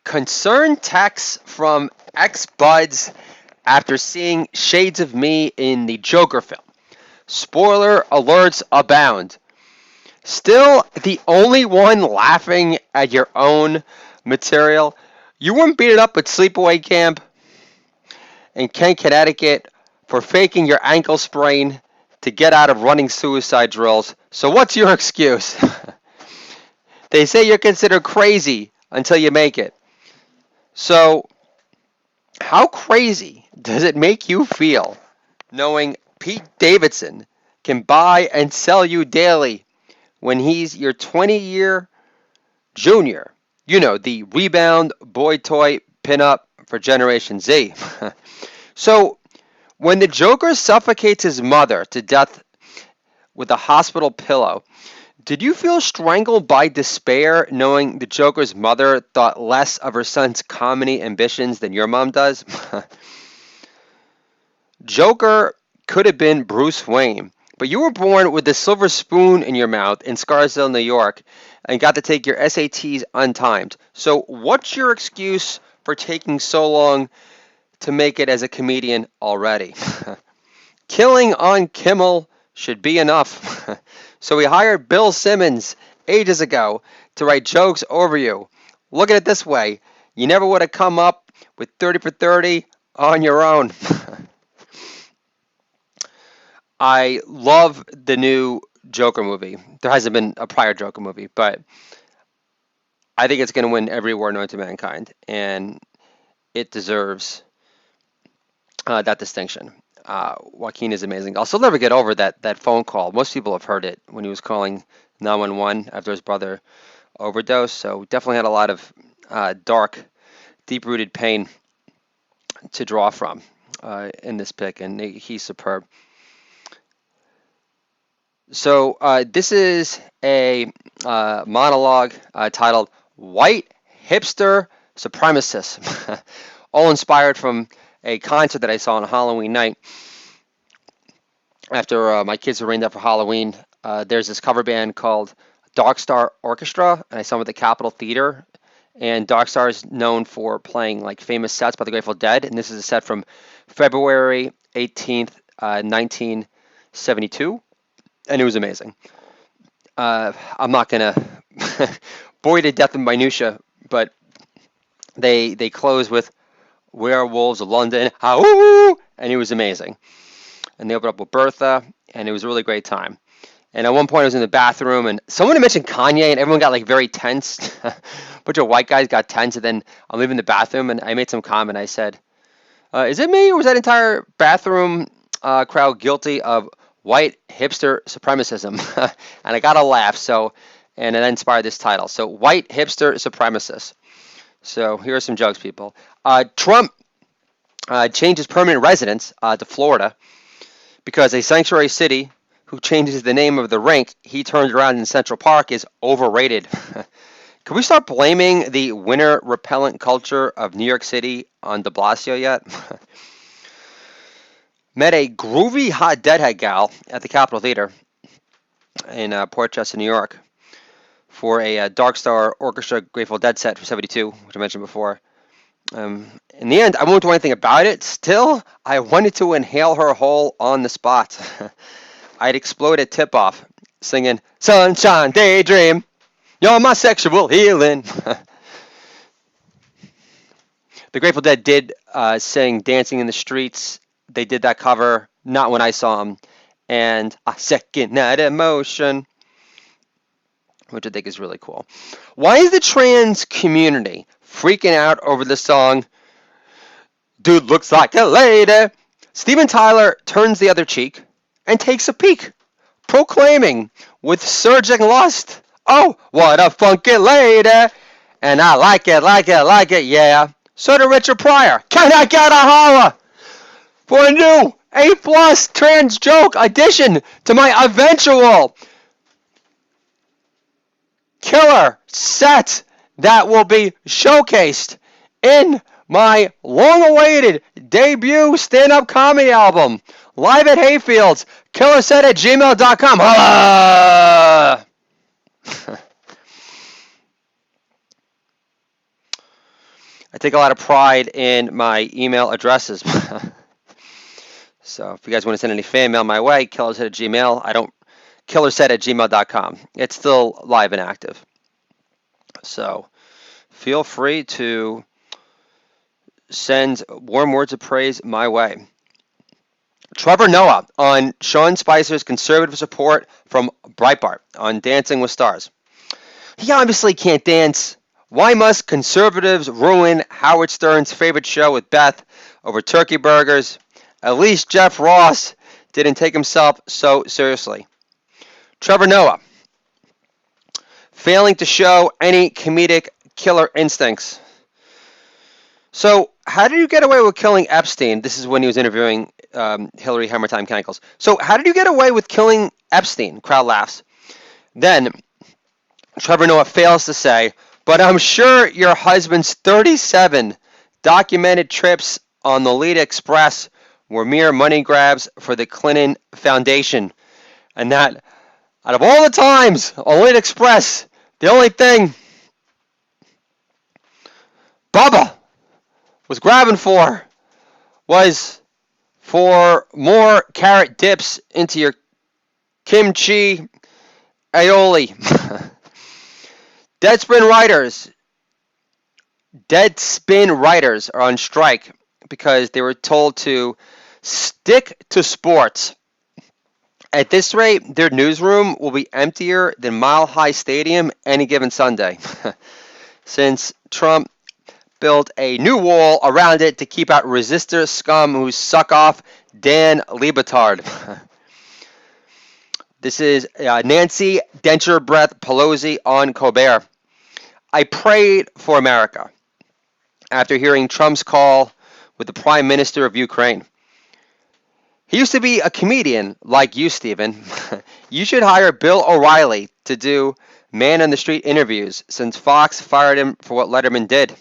Concerned texts from ex-buds after seeing shades of me in the Joker film. Spoiler alerts abound. Still the only one laughing at your own material. You weren't beaten up at sleepaway camp in Kent, Connecticut for faking your ankle sprain to get out of running suicide drills. So what's your excuse? They say you're considered crazy until you make it. So how crazy does it make you feel knowing Pete Davidson can buy and sell you daily when he's your 20-year junior? You know, the rebound boy toy pinup for Generation Z. So when the Joker suffocates his mother to death with a hospital pillow, did you feel strangled by despair knowing the Joker's mother thought less of her son's comedy ambitions than your mom does? Joker could have been Bruce Wayne, but you were born with a silver spoon in your mouth in Scarsdale, New York, and got to take your SATs untimed. So what's your excuse for taking so long to make it as a comedian already? Killing on Kimmel should be enough. So we hired Bill Simmons ages ago to write jokes over you. Look at it this way. You never would have come up with 30 for 30 on your own. I love the new Joker movie. There hasn't been a prior Joker movie, but I think it's going to win every award known to mankind, and it deserves that distinction. Joaquin is amazing. I'll still never get over that phone call. Most people have heard it when he was calling 911 after his brother overdosed. So definitely had a lot of dark, deep-rooted pain to draw from in this pick, and he's superb. So this is a monologue titled "White Hipster Supremacists," all inspired from a concert that I saw on Halloween night. After my kids were rained up for Halloween, there's this cover band called Dark Star Orchestra, and I saw them at the Capitol Theater. And Dark Star is known for playing like famous sets by the Grateful Dead, and this is a set from February 18th, 1972, and it was amazing. I'm not gonna bore you to death in minutia, but they close with Werewolves of London, Ow! And it was amazing. And they opened up with Bertha, and it was a really great time. And at one point I was in the bathroom, and someone had mentioned Kanye, and everyone got like very tense. A bunch of white guys got tense, and then I'm leaving the bathroom, and I made some comment. I said, is it me, or was that entire bathroom crowd guilty of white hipster supremacism? And I got a laugh, and it inspired this title. So, White Hipster Supremacists. So here are some jokes, people. Trump changed his permanent residence to Florida because a sanctuary city who changes the name of the rink he turned around in Central Park is overrated. Can we start blaming the winter repellent culture of New York City on de Blasio yet? Met a groovy hot deadhead gal at the Capitol Theater in Port Chester, New York, for a Dark Star Orchestra Grateful Dead set from '72, which I mentioned before. In the end, I won't do anything about it. Still, I wanted to inhale her whole on the spot. I'd explode at tip-off, singing, "Sunshine Daydream, you're my sexual healing." The Grateful Dead did sing Dancing in the Streets. They did that cover, not when I saw them. And I second that emotion, which I think is really cool. Why is the trans community freaking out over the song, "Dude Looks Like a Lady"? Steven Tyler turns the other cheek and takes a peek, proclaiming with surging lust, "Oh, what a funky lady, and I like it, yeah." So did Richard Pryor. Can I get a holler for a new A+ trans joke addition to my eventual killer set that will be showcased in my long-awaited debut stand-up comedy album, live at Hayfields, killerset@gmail.com. Holla! I take a lot of pride in my email addresses. So if you guys want to send any fan mail my way, killerset at Gmail. I don't killerset at gmail.com. It's still live and active. So feel free to send warm words of praise my way. Trevor Noah on Sean Spicer's conservative support from Breitbart on Dancing with Stars. He obviously can't dance. Why must conservatives ruin Howard Stern's favorite show with Beth over turkey burgers? At least Jeff Ross didn't take himself so seriously. Trevor Noah, failing to show any comedic killer instincts. So, how did you get away with killing Epstein? This is when he was interviewing Hillary Hammertime Chemicals. So, how did you get away with killing Epstein? Crowd laughs. Then, Trevor Noah fails to say, but I'm sure your husband's 37 documented trips on the Lolita Express were mere money grabs for the Clinton Foundation. And that, out of all the times on Lolita Express, the only thing Bubba was grabbing for was for more carrot dips into your kimchi aioli. Deadspin writers are on strike because they were told to stick to sports. At this rate, their newsroom will be emptier than Mile High Stadium any given Sunday, since Trump built a new wall around it to keep out resistor scum who suck off Dan Le Batard. This is Nancy Denture Breath Pelosi on Colbert. I prayed for America after hearing Trump's call with the Prime Minister of Ukraine. He used to be a comedian like you, Stephen. You should hire Bill O'Reilly to do man-on-the-street interviews since Fox fired him for what Letterman did.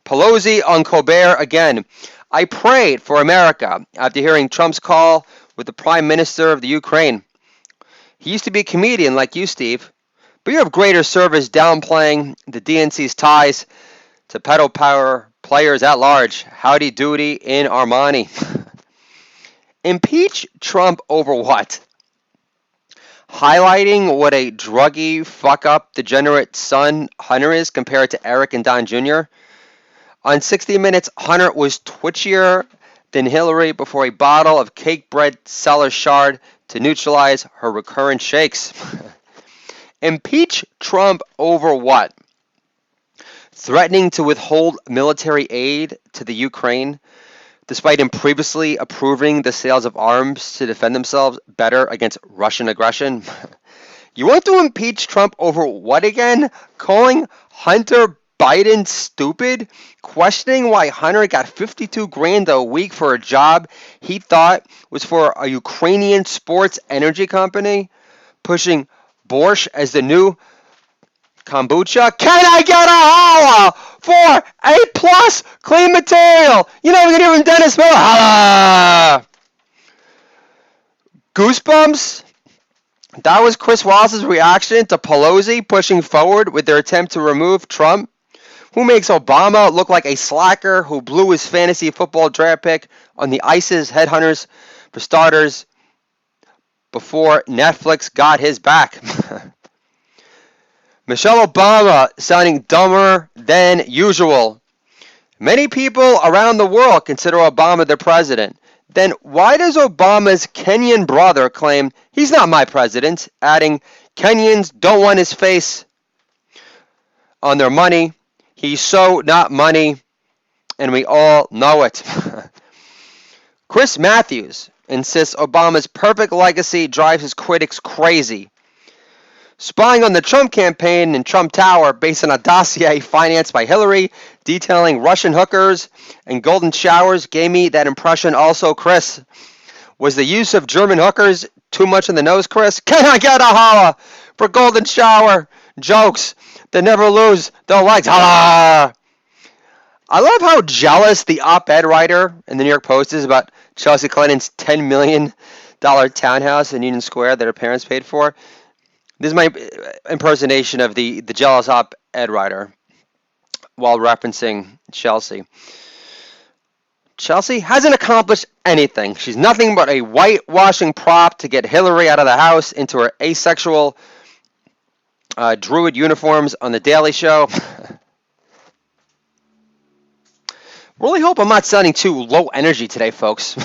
Pelosi on Colbert again. I prayed for America after hearing Trump's call with the Prime Minister of the Ukraine. He used to be a comedian like you, Steve, but you have greater service downplaying the DNC's ties to pedal power players at large. Howdy doody in Armani. Impeach Trump over what? Highlighting what a druggy, fuck-up, degenerate son Hunter is compared to Eric and Don Jr. On 60 Minutes, Hunter was twitchier than Hillary before a bottle of cake bread cellar shard to neutralize her recurrent shakes. Impeach Trump over what? Threatening to withhold military aid to the Ukraine, despite him previously approving the sales of arms to defend themselves better against Russian aggression. You want to impeach Trump over what again? Calling Hunter Biden stupid? Questioning why Hunter got $52,000 a week for a job he thought was for a Ukrainian sports energy company? Pushing borscht as the new kombucha? Can I get a holla for A+ clean material? You know we can hear from Dennis Miller. Holla! Goosebumps? That was Chris Wallace's reaction to Pelosi pushing forward with their attempt to remove Trump, who makes Obama look like a slacker who blew his fantasy football draft pick on the ISIS headhunters for starters before Netflix got his back. Michelle Obama sounding dumber than usual. Many people around the world consider Obama their president. Then why does Obama's Kenyan brother claim he's not my president, adding Kenyans don't want his face on their money? He's so not money, and we all know it. Chris Matthews insists Obama's perfect legacy drives his critics crazy. Spying on the Trump campaign in Trump Tower based on a dossier financed by Hillary detailing Russian hookers and golden showers gave me that impression also, Chris. Was the use of German hookers too much in the nose, Chris? Can I get a holla for golden shower jokes that never lose their legs? Holla! I love how jealous the op-ed writer in the New York Post is about Chelsea Clinton's $10 million townhouse in Union Square that her parents paid for. This is my impersonation of the jealous op-ed writer. while referencing Chelsea. Chelsea hasn't accomplished anything. She's nothing but a whitewashing prop to get Hillary out of the house into her asexual druid uniforms on the Daily Show. Really hope I'm not sounding too low energy today, folks.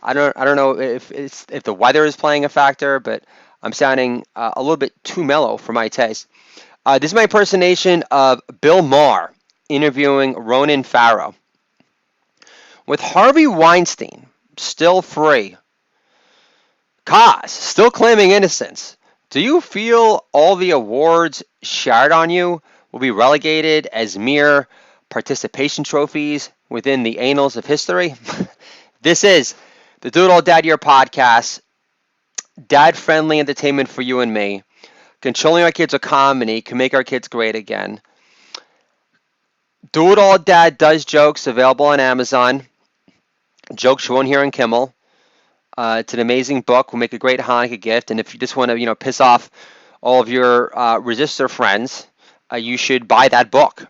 I don't know if the weather is playing a factor, but I'm sounding a little bit too mellow for my taste. This is my impersonation of Bill Maher interviewing Ronan Farrow. With Harvey Weinstein still free, Kaz still claiming innocence, do you feel all the awards showered on you will be relegated as mere participation trophies within the annals of history? This is the Do It All Dad Year podcast, dad-friendly entertainment for you and me. Controlling our kids with comedy can make our kids great again. Do It All Dad Does Jokes, available on Amazon. Jokes you won't hear on Kimmel. It's an amazing book. Will make a great Hanukkah gift. And if you just want to, piss off all of your resistor friends, you should buy that book.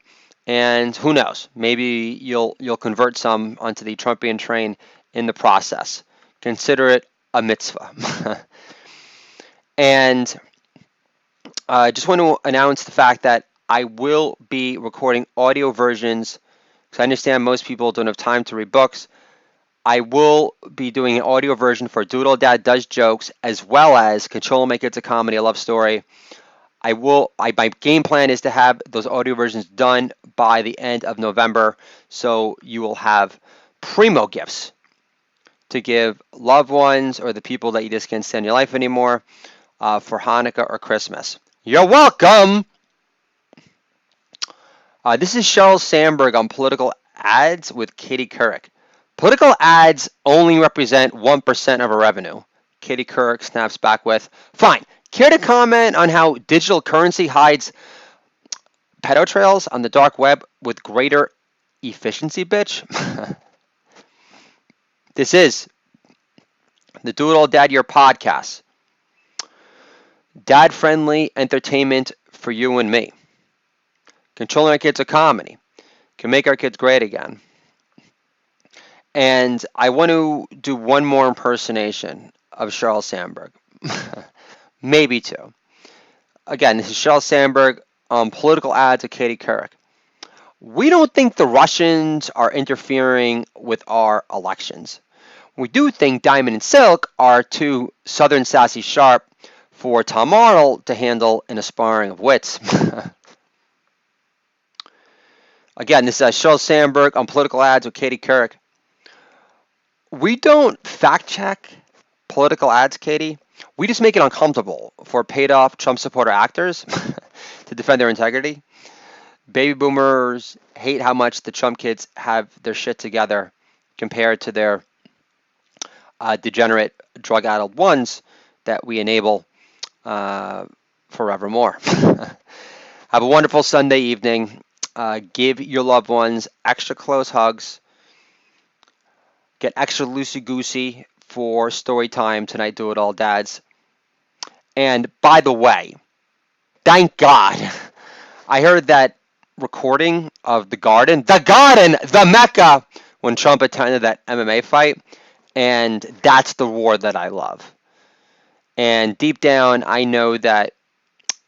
And who knows? Maybe you'll convert some onto the Trumpian train in the process. Consider it a mitzvah. And I just want to announce the fact that I will be recording audio versions, because I understand most people don't have time to read books. I will be doing an audio version for Do It All Dad Does Jokes, as well as Control My Kids, a Comedy, a Love Story. My game plan is to have those audio versions done by the end of November, so you will have primo gifts to give loved ones or the people that you just can't stand in your life anymore for Hanukkah or Christmas. You're welcome! This is Sheryl Sandberg on political ads with Katie Couric. Political ads only represent 1% of our revenue. Katie Couric snaps back with, fine, care to comment on how digital currency hides pedo trails on the dark web with greater efficiency, bitch? This is the Do It All Dad Year podcast. Dad-friendly entertainment for you and me. Controlling our kids with comedy can make our kids great again. And I want to do one more impersonation of Sheryl Sandberg. Maybe two. Again, this is Sheryl Sandberg on political ads with Katie Couric. We don't think the Russians are interfering with our elections. We do think Diamond and Silk are too Southern sassy sharp for Tom Arnold to handle in a sparring of wits. Again, this is Sheryl Sandberg on political ads with Katie Couric. We don't fact-check political ads, Katie. We just make it uncomfortable for paid-off Trump supporter actors to defend their integrity. Baby boomers hate how much the Trump kids have their shit together compared to their degenerate, drug-addled ones that we enable forevermore. Have a wonderful Sunday evening. Give your loved ones extra close hugs. Get extra loosey-goosey for story time tonight, Do It All Dads. And by the way, thank God, I heard that recording of the Garden, the Mecca, when Trump attended that MMA fight, and that's the war that I love. And deep down, I know that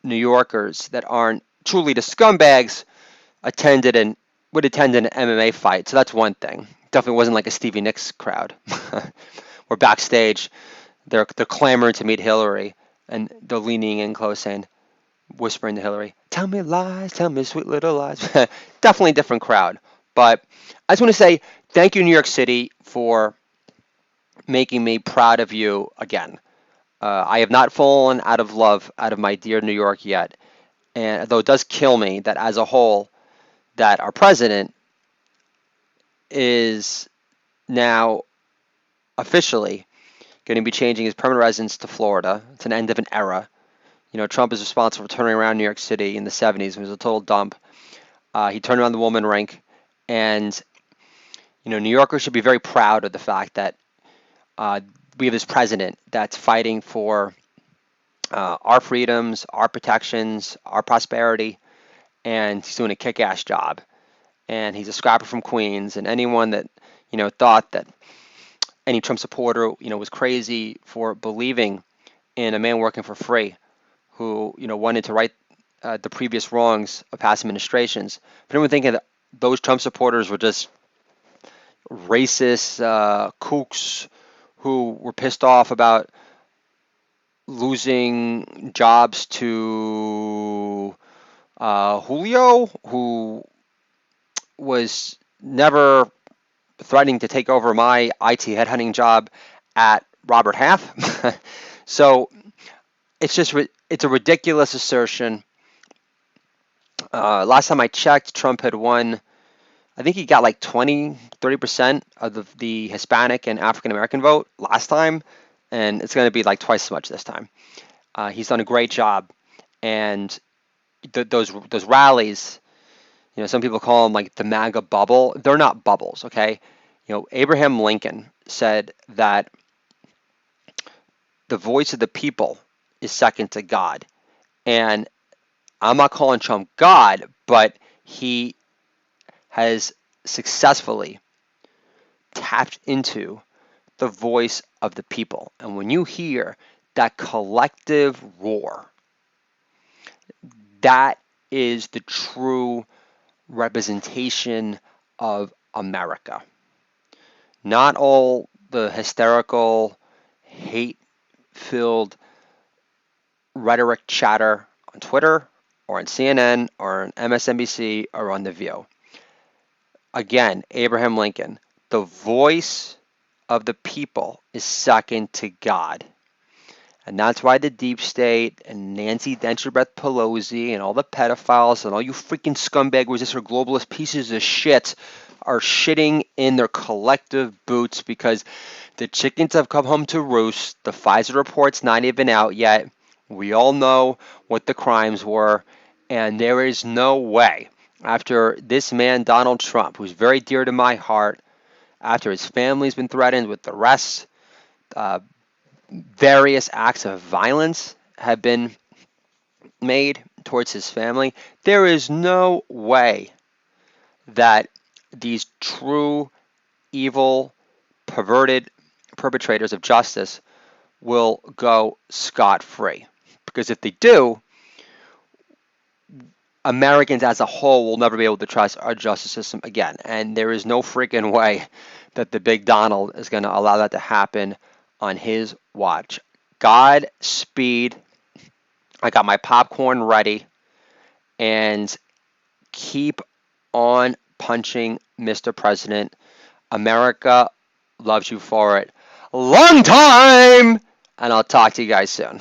New Yorkers that aren't truly the scumbags would attend an MMA fight, so that's one thing. Definitely wasn't like a Stevie Nicks crowd. We're backstage. They're clamoring to meet Hillary, and they're leaning in close and whispering to Hillary, tell me lies, tell me sweet little lies. Definitely a different crowd. But I just want to say thank you, New York City, for making me proud of you again. I have not fallen out of love out of my dear New York yet. And though it does kill me that as a whole, that our president is now officially going to be changing his permanent residence to Florida. It's an end of an era. Trump is responsible for turning around New York City in the 70s. It was a total dump. He turned around the woman rink. And, New Yorkers should be very proud of the fact that we have this president that's fighting for our freedoms, our protections, our prosperity. and he's doing a kick-ass job. And he's a scrapper from Queens, and anyone that thought that any Trump supporter was crazy for believing in a man working for free who wanted to right the previous wrongs of past administrations. But anyone thinking that those Trump supporters were just racist kooks who were pissed off about losing jobs to Julio, who was never threatening to take over my IT headhunting job at Robert Half. So it's a ridiculous assertion. Last time I checked, Trump had won. I think he got like 30% of the Hispanic and African American vote last time, and it's going to be like twice as much this time. He's done a great job, and those rallies, some people call them like the MAGA bubble. They're not bubbles, okay? Abraham Lincoln said that the voice of the people is second to God, and I'm not calling Trump God, but he has successfully tapped into the voice of the people. And when you hear that collective roar, that is the true representation of America. Not all the hysterical, hate-filled rhetoric chatter on Twitter or on CNN or on MSNBC or on The View. Again, Abraham Lincoln, the voice of the people is second to God. And that's why the deep state and Nancy Dencherbeth Pelosi and all the pedophiles and all you freaking scumbag resistor globalist pieces of shit are shitting in their collective boots because the chickens have come home to roost. The Pfizer report's not even out yet. We all know what the crimes were. And there is no way, after this man, Donald Trump, who's very dear to my heart, after his family's been threatened with arrests, various acts of violence have been made towards his family, there is no way that these true, evil, perverted perpetrators of justice will go scot-free. Because if they do, Americans as a whole will never be able to trust our justice system again. And there is no freaking way that the big Donald is going to allow that to happen on his watch. Godspeed. I got my popcorn ready. And keep on punching, Mr. President. America loves you for it. Long time! And I'll talk to you guys soon.